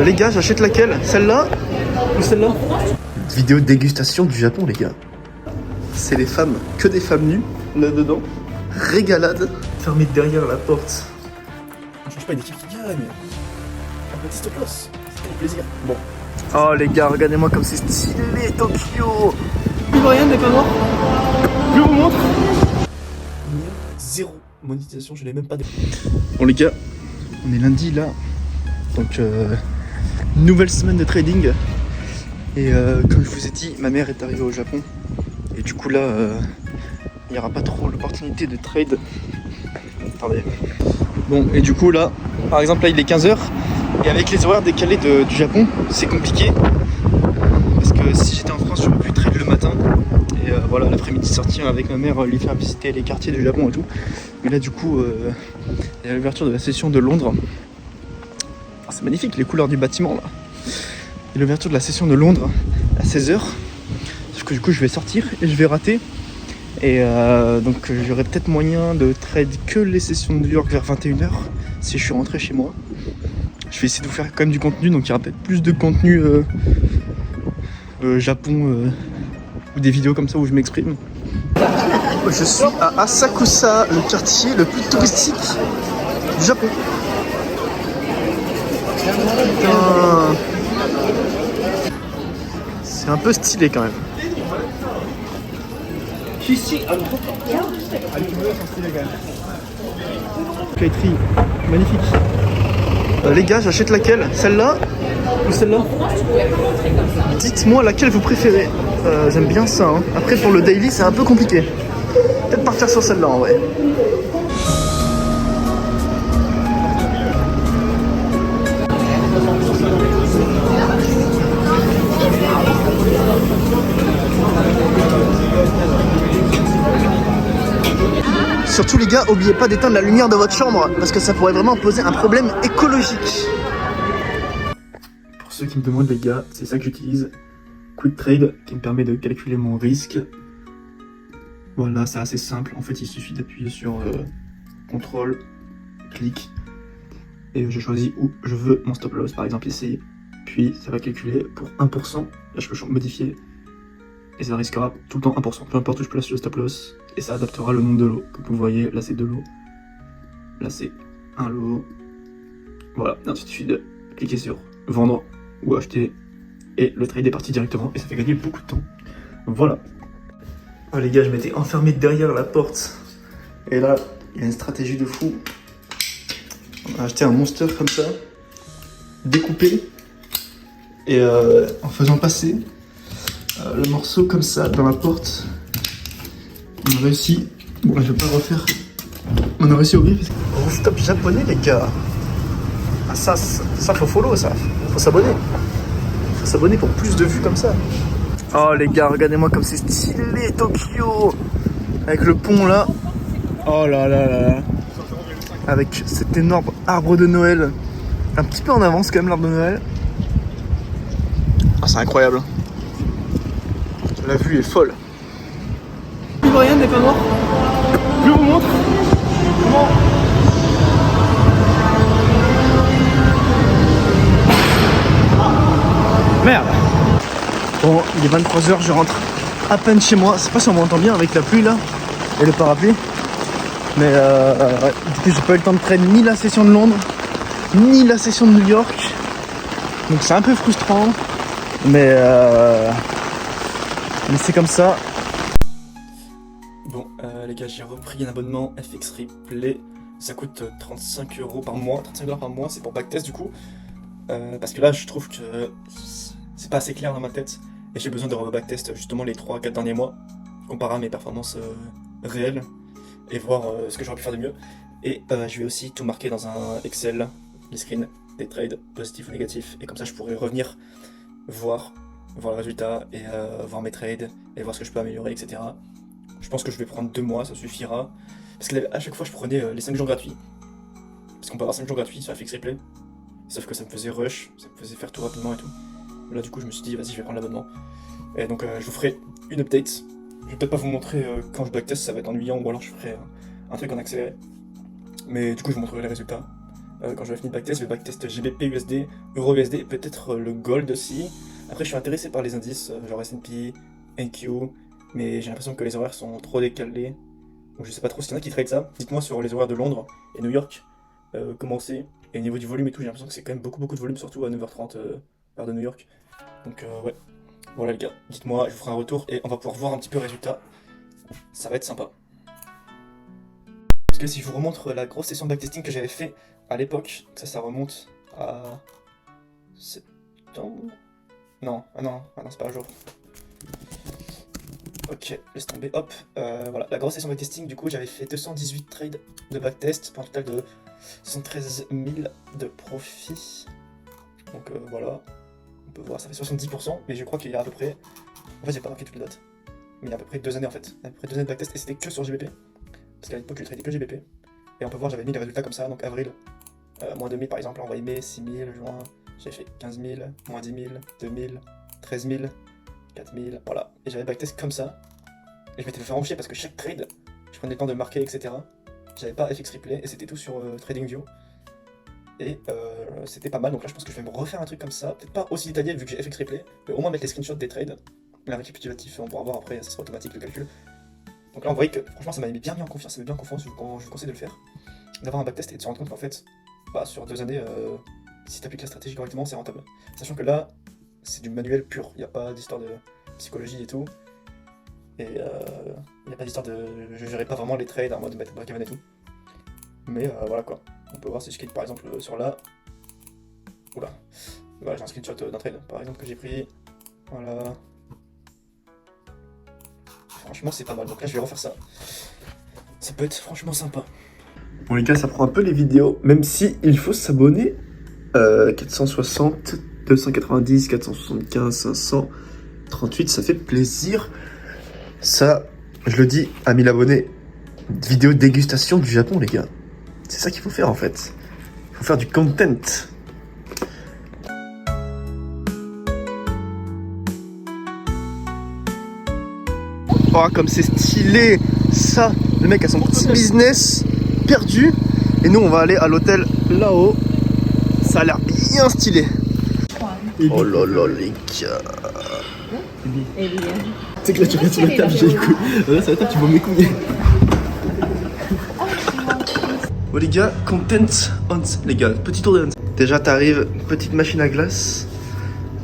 Les gars, j'achète laquelle? Celle-là ou celle-là? Vidéo de dégustation du Japon, les gars. C'est les femmes, que des femmes nues, là-dedans. Régalade. Fermée derrière la porte. On change pas une équipe qui gagne. Un petit stop loss. Ça fait plaisir. Bon. Oh les gars, regardez-moi comme c'est stylé, Tokyo. Plus rien, d'accord. Je vous montre. Zéro monétisation, je l'ai même pas. Bon les gars, on est lundi là. Donc nouvelle semaine de trading. Et comme je vous ai dit, ma mère est arrivée au Japon. Et du coup là, il n'y aura pas trop l'opportunité de trade. Attendez. Bon, et du coup là, par exemple là il est 15h. Et avec les horaires décalés du Japon, c'est compliqué. Parce que si j'étais en France, j'aurais pu trade le matin. Et voilà, l'après-midi sortir avec ma mère, lui faire visiter les quartiers du Japon et tout. Mais là du coup, il y a l'ouverture de la session de Londres. Ah, c'est magnifique les couleurs du bâtiment là. Et l'ouverture de la session de Londres à 16h. Sauf que du coup je vais sortir et je vais rater. Et donc j'aurai peut-être moyen de trade que les sessions de New York vers 21h si je suis rentré chez moi. Je vais essayer de vous faire quand même du contenu, donc il y aura peut-être plus de contenu Japon ou des vidéos comme ça où je m'exprime. Je suis à Asakusa, le quartier le plus touristique du Japon. Putain. C'est un peu stylé quand même. Kaitri, magnifique. Les gars, j'achète laquelle? Celle-là ou celle-là? Dites-moi laquelle vous préférez. J'aime bien ça. Hein. Après, pour le daily, c'est un peu compliqué. Peut-être partir sur celle-là en vrai. Surtout les gars, oubliez pas d'éteindre la lumière de votre chambre parce que ça pourrait vraiment poser un problème écologique. Pour ceux qui me demandent les gars, c'est ça que j'utilise. Quick Trade qui me permet de calculer mon risque. Voilà, c'est assez simple. En fait, il suffit d'appuyer sur contrôle, clic et je choisis où je veux mon stop loss. Par exemple ici, puis ça va calculer pour 1%. Là, je peux modifier et ça risquera tout le temps 1%. Peu importe où je place le stop loss. Et ça adaptera le nombre de lots. Comme vous voyez, là c'est 2 lots. Là c'est 1 lot. Voilà, ensuite il suffit de cliquer sur vendre ou acheter. Et le trade est parti directement. Et ça fait gagner beaucoup de temps. Voilà. Oh les gars, je m'étais enfermé derrière la porte. Et là, il y a une stratégie de fou. On a acheté un monster comme ça. Découpé. Et en faisant passer le morceau comme ça dans la porte. On a réussi. Bon, je vais pas le refaire. On a réussi à ouvrir. Rooftop japonais, les gars. Ah, ça faut follow, ça. Faut s'abonner. Faut s'abonner pour plus de vues comme ça. Oh, les gars, regardez-moi comme c'est stylé, Tokyo. Avec le pont là. Oh là là là là. Avec cet énorme arbre de Noël. Un petit peu en avance, quand même, l'arbre de Noël. Ah, c'est incroyable. La vue est folle. Rien n'est pas mort. Je vous montre. Comment. Merde. Bon, il est 23h, je rentre à peine chez moi. Je sais pas si on m'entend bien avec la pluie là et le parapluie. Mais ouais. Du coup, j'ai pas eu le temps de traîner ni la session de Londres, ni la session de New York. Donc c'est un peu frustrant. Mais c'est comme ça. Bon, les gars, j'ai repris un abonnement FX Replay. Ça coûte 35 € par mois. 35 $ par mois, c'est pour backtest du coup. Parce que là, je trouve que c'est pas assez clair dans ma tête. Et j'ai besoin de backtest justement les 3-4 derniers mois. Comparer à mes performances réelles. Et voir ce que j'aurais pu faire de mieux. Et je vais aussi tout marquer dans un Excel. Les screens, des trades positifs ou négatifs. Et comme ça, je pourrais revenir voir le résultat. Et voir mes trades. Et voir ce que je peux améliorer, etc. Je pense que je vais prendre 2 mois, ça suffira. Parce qu'à chaque fois, je prenais les 5 jours gratuits. Parce qu'on peut avoir 5 jours gratuits sur FX Replay. Sauf que ça me faisait rush, ça me faisait faire tout rapidement et tout. Là, du coup, je me suis dit, vas-y, je vais prendre l'abonnement. Et donc, je vous ferai une update. Je vais peut-être pas vous montrer quand je backtest, ça va être ennuyant, ou alors je ferai un truc en accéléré. Mais du coup, je vous montrerai les résultats. quand je vais finir backtest, je vais backtest GBP, USD, Euro USD et peut-être le Gold aussi. Après je suis intéressé par les indices genre S&P, NQ, mais j'ai l'impression que les horaires sont trop décalés. Donc je sais pas trop s'il y en a qui trade ça. Dites-moi sur les horaires de Londres et New York, comment c'est. Et au niveau du volume et tout, j'ai l'impression que c'est quand même beaucoup de volume, surtout à 9h30 heure de New York. Donc ouais, voilà les gars, dites-moi, je vous ferai un retour et on va pouvoir voir un petit peu le résultat. Ça va être sympa. Parce que si je vous remontre la grosse session de backtesting que j'avais fait à l'époque, ça remonte à septembre. Non, non, c'est pas un jour. Ok, laisse tomber, hop, voilà, la grosse session de backtesting, du coup j'avais fait 218 trades de backtest pour un total de 113 000 de profit. Donc voilà, on peut voir, ça fait 70%, mais je crois qu'il y a à peu près, en fait j'ai pas marqué toutes les dates, mais il y a à peu près 2 années en fait, à peu près 2 années de backtest et c'était que sur GBP, parce qu'à l'époque je tradais que GBP, et on peut voir j'avais mis les résultats comme ça, donc avril, moins 2000 par exemple, envoyé mai, 6000, juin, j'avais fait 15 000, moins 10 000, 2000, 13 000, 4000, voilà, et j'avais backtest comme ça, et je m'étais fait faire en chier parce que chaque trade, je prenais le temps de marquer, etc. J'avais pas FX Replay, et c'était tout sur TradingView, et c'était pas mal, donc là je pense que je vais me refaire un truc comme ça, peut-être pas aussi détaillé vu que j'ai FX Replay, mais au moins mettre les screenshots des trades, la récapitulatif, on pourra voir après, ça sera automatique le calcul. Donc là on voyait que franchement ça m'avait bien mis en confiance, ça m'avait bien confiance, je vous conseille de le faire, d'avoir un backtest et de se rendre compte qu'en fait, bah, sur 2 années, si tu appliques la stratégie correctement, c'est rentable. Sachant que là, c'est du manuel pur, il n'y a pas d'histoire de psychologie et tout, et il n'y a pas d'histoire de... je gérais pas vraiment les trades en mode mettre break-even et tout. Mais voilà quoi, on peut voir si je clique par exemple sur là, oula, voilà j'ai un screenshot d'un trade par exemple que j'ai pris, voilà. Franchement c'est pas mal, donc là je vais refaire ça. Ça peut être franchement sympa. Bon les gars, ça prend un peu les vidéos, même si il faut s'abonner. 460, 290, 475, 538, ça fait plaisir. Ça, je le dis à 1000 abonnés, vidéo de dégustation du Japon les gars. C'est ça qu'il faut faire en fait. Il faut faire du content. Oh, comme c'est stylé. Ça, le mec a son petit business perdu. Et nous, on va aller à l'hôtel là-haut. Ça a l'air bien stylé. Oh là là, les gars. Tu sais que là, tu regardes sur la table, j'ai les couilles. Là, sur la table, tu vois mes couilles. Bon, les gars, content hunt, les gars. Petit tour de hunt. Déjà, t'arrives, petite machine à glace.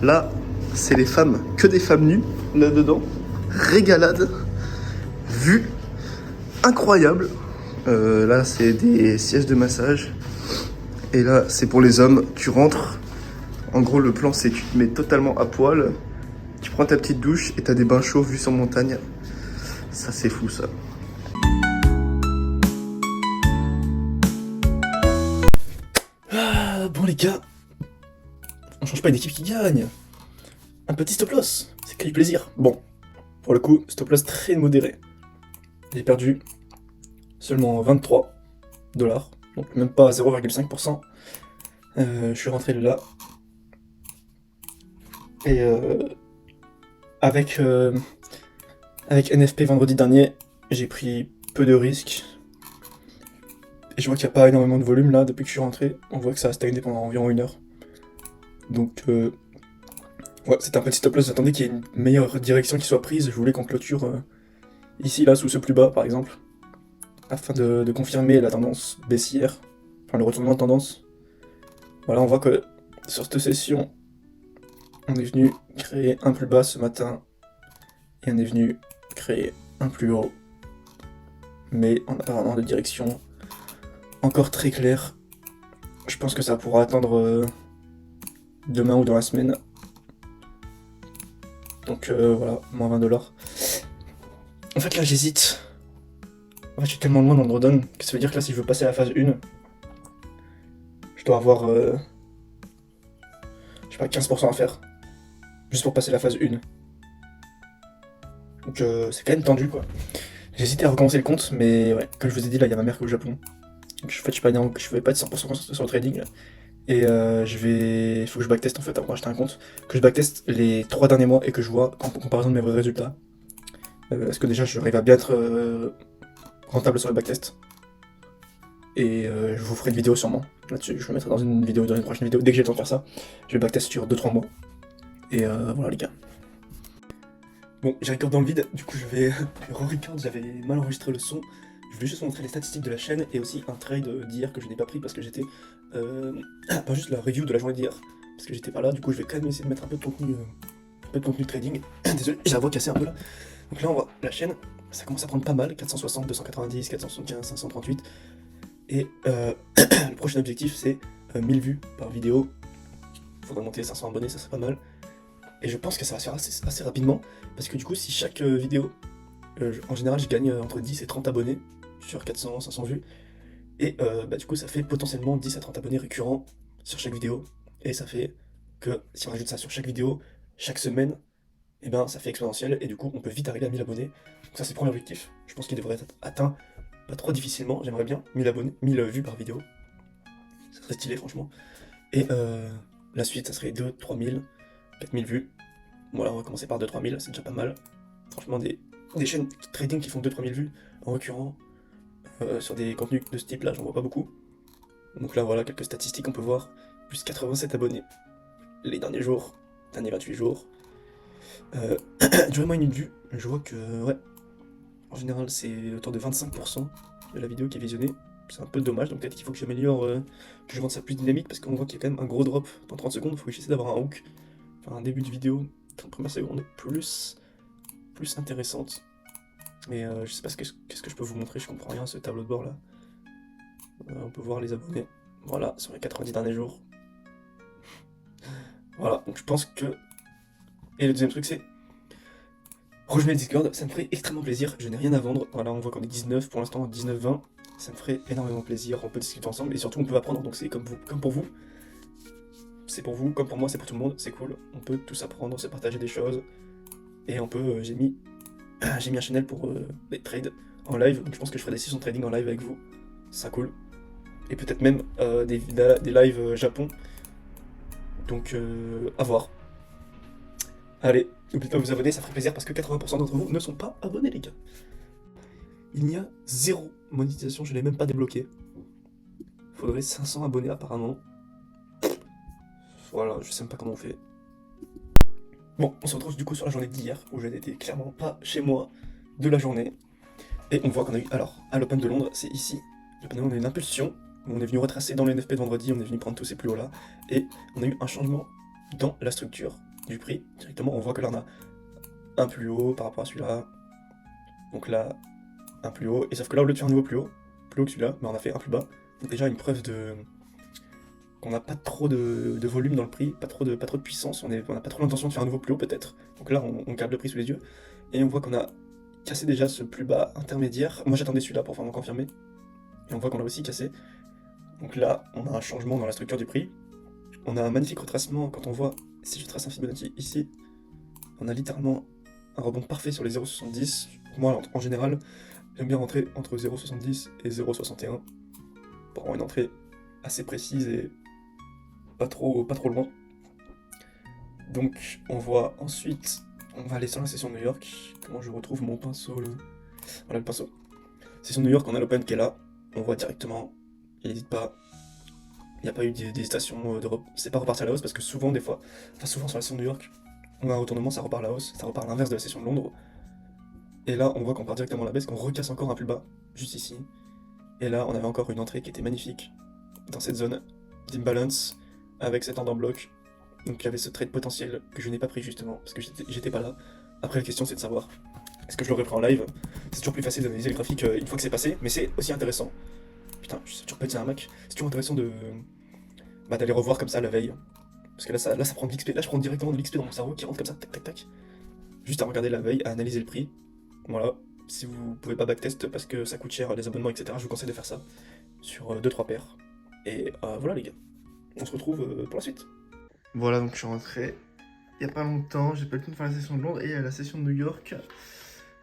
Là, c'est les femmes, que des femmes nues, là-dedans. Régalade. Vue incroyable. Là, c'est des sièges de massage. Et là, c'est pour les hommes. Tu rentres. En gros, le plan, c'est que tu te mets totalement à poil. Tu prends ta petite douche et t'as des bains chauds vus sur montagne. Ça, c'est fou, ça. Ah, bon, les gars. On change pas une équipe qui gagne. Un petit stop loss. C'est que du plaisir. Bon, pour le coup, stop loss très modéré. J'ai perdu seulement 23 $, donc même pas 0,5%. Je suis rentré là. Et avec NFP vendredi dernier, j'ai pris peu de risques. Et je vois qu'il n'y a pas énormément de volume là depuis que je suis rentré. On voit que ça a stagné pendant environ 1 heure. Donc ouais, c'est un petit stop loss. J'attendais qu'il y ait une meilleure direction qui soit prise. Je voulais qu'on clôture ici, là, sous ce plus bas par exemple, afin de confirmer la tendance baissière, enfin le retournement de tendance. Voilà, on voit que sur cette session, on est venu créer un plus bas ce matin, et on est venu créer un plus haut, mais on n'a pas vraiment de direction encore très claire. Je pense que ça pourra attendre demain ou dans la semaine. Donc voilà, moins 20 $. En fait là j'hésite. En fait je suis tellement loin dans le drawdown que ça veut dire que là si je veux passer à la phase 1, je dois avoir je sais pas 15% à faire. Juste pour passer la phase 1. Donc c'est quand même tendu quoi. J'ai hésité à recommencer le compte, mais ouais, comme je vous ai dit là il y a ma mère qui est au Japon. Donc je vais pas être 100% concentré sur le trading. Et il faut que je backteste en fait avant d'acheter un compte. Que je backteste les 3 derniers mois et que je vois en comparaison de mes vrais résultats. Est-ce que déjà j'arrive à bien être rentable sur le backtest. Et je vous ferai une vidéo sûrement là-dessus. Je le mettrai dans une vidéo, dans une prochaine vidéo. Dès que j'ai le temps de faire ça, je vais backtest sur 2-3 mois. Et voilà les gars. Bon, j'ai record dans le vide, du coup je vais re-record, j'avais mal enregistré le son. Je voulais juste vous montrer les statistiques de la chaîne et aussi un trade d'hier que je n'ai pas pris parce que j'étais... pas juste la review de la journée d'hier, parce que j'étais pas là, du coup je vais quand même essayer de mettre un peu de contenu trading. Désolé, j'ai la voix cassée un peu là. Donc là on voit la chaîne, ça commence à prendre pas mal, 460, 290, 475, 538. Et le prochain objectif c'est 1000 vues par vidéo. Faudrait monter 500 abonnés, ça serait pas mal. Et je pense que ça va se faire assez rapidement, parce que du coup, si chaque vidéo, en général, je gagne entre 10 et 30 abonnés sur 400, 500 vues, et du coup, ça fait potentiellement 10 à 30 abonnés récurrents sur chaque vidéo, et ça fait que si on rajoute ça sur chaque vidéo, chaque semaine, et ben ça fait exponentiel, et du coup, on peut vite arriver à 1000 abonnés. Donc ça, c'est le premier objectif. Je pense qu'il devrait être atteint pas trop difficilement, j'aimerais bien 1000 abonnés, 1000 vues par vidéo. Ça serait stylé, franchement. Et la suite, ça serait 2, 3000, 4000 vues. Voilà, on va commencer par 2-3 000, c'est déjà pas mal. Franchement, des chaînes trading qui font 2-3 000 vues en récurrent sur des contenus de ce type là, j'en vois pas beaucoup. Donc là, voilà, quelques statistiques, on peut voir plus 87 abonnés les derniers jours, derniers 28 jours. Durée moyenne de vue, je vois que, ouais, en général, c'est autour de 25% de la vidéo qui est visionnée. C'est un peu dommage, donc peut-être qu'il faut que j'améliore, que je rende ça plus dynamique, parce qu'on voit qu'il y a quand même un gros drop dans 30 secondes, il faut que j'essaie d'avoir un hook, enfin un début de vidéo, 30 premières secondes, plus intéressante. Mais je sais pas qu'est-ce que je peux vous montrer, je comprends rien à ce tableau de bord là. On peut voir les abonnés, voilà, sur les 90 derniers jours. Voilà, donc je pense que... Et le deuxième truc c'est... Rejoindre Discord, ça me ferait extrêmement plaisir, je n'ai rien à vendre. Voilà, on voit qu'on est 19 pour l'instant, 19-20. Ça me ferait énormément plaisir, on peut discuter ensemble et surtout on peut apprendre, donc c'est comme pour vous. C'est pour vous, comme pour moi, c'est pour tout le monde, c'est cool. On peut tous apprendre, se partager des choses. Et on peut, j'ai mis un channel pour les trades en live, donc je pense que je ferai des sessions de trading en live avec vous. Ça cool. Et peut-être même des lives Japon. Donc à voir. Allez, n'oubliez pas de vous abonner, ça ferait plaisir parce que 80% d'entre vous ne sont pas abonnés les gars. Il n'y a 0 monétisation, je l'ai même pas débloqué. Faudrait 500 abonnés apparemment. Voilà, je sais même pas comment on fait. Bon, on se retrouve du coup sur la journée d'hier, où je n'étais clairement pas chez moi de la journée. Et on voit qu'on a eu, alors, à l'Open de Londres, c'est ici. L'Open de Londres, on a eu une impulsion. On est venu retracer dans le NFP de vendredi, on est venu prendre tous ces plus hauts là. Et on a eu un changement dans la structure du prix. Directement, on voit que là, on a un plus haut par rapport à celui-là. Donc là, un plus haut. Et sauf que là, au lieu de faire un niveau plus haut que celui-là, on a fait un plus bas. Donc déjà, une preuve de... qu'on n'a pas trop de volume dans le prix, pas trop de puissance. On n'a pas trop l'intention de faire un nouveau plus haut peut-être. Donc là, on garde le prix sous les yeux. Et on voit qu'on a cassé déjà ce plus bas intermédiaire. Moi, j'attendais celui-là pour vraiment confirmer. Et on voit qu'on l'a aussi cassé. Donc là, on a un changement dans la structure du prix. On a un magnifique retracement quand on voit, si je trace un Fibonacci ici, on a littéralement un rebond parfait sur les 0,70. Moi, en général, j'aime bien rentrer entre 0,70 et 0,61 pour avoir une entrée assez précise et pas trop loin. Donc, on voit ensuite, on va aller sur la session de New York. Comment je retrouve mon pinceau là? Voilà le pinceau. Session de New York, on a l'Open qui est là. On voit directement, il n'hésite pas. Il n'y a pas eu d'hésitation d'Europe. C'est pas reparti à la hausse parce que souvent, des fois, enfin souvent sur la session de New York, on a un retournement, ça repart à la hausse, ça repart à l'inverse de la session de Londres. Et là, on voit qu'on part directement à la baisse, qu'on recasse encore un plus bas, juste ici. Et là, on avait encore une entrée qui était magnifique dans cette zone d'imbalance avec cet ordre en bloc. Donc il y avait ce trade potentiel que je n'ai pas pris justement parce que j'étais pas là. Après, la question c'est de savoir est-ce que je l'aurais pris en live. C'est toujours plus facile d'analyser le graphique une fois que c'est passé, mais c'est aussi intéressant. Putain, je sais toujours pas dire un Mac. C'est toujours intéressant d'aller revoir comme ça la veille. Parce que là ça prend de l'XP. Là, je prends directement de l'XP dans mon cerveau qui rentre comme ça, tac tac tac. Juste à regarder la veille, à analyser le prix. Voilà. Si vous pouvez pas backtest parce que ça coûte cher, les abonnements, etc., je vous conseille de faire ça sur 2-3 paires. Et voilà les gars, on se retrouve pour la suite. Voilà, donc je suis rentré il n'y a pas longtemps, j'ai pas eu le temps de faire la session de Londres et la session de New York.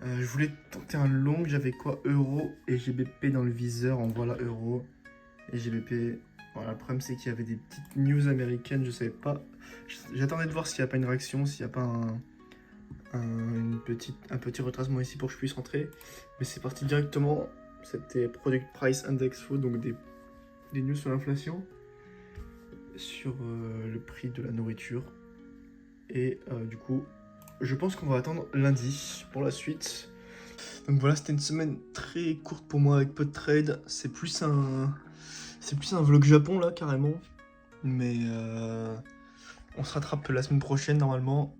Je voulais tenter un long, j'avais quoi? Euro et GBP dans le viseur, on voit là Euro et GBP. Voilà, le problème c'est qu'il y avait des petites news américaines, je savais pas. J'attendais de voir s'il n'y a pas une réaction, s'il n'y a pas un petit retracement ici pour que je puisse rentrer. Mais c'est parti directement C'était Product Price Index Food, donc des news sur l'inflation, sur le prix de la nourriture. Et du coup, je pense qu'on va attendre lundi pour la suite. Donc voilà, c'était une semaine très courte pour moi avec peu de trade. C'est plus un vlog Japon là carrément. Mais on se rattrape la semaine prochaine normalement.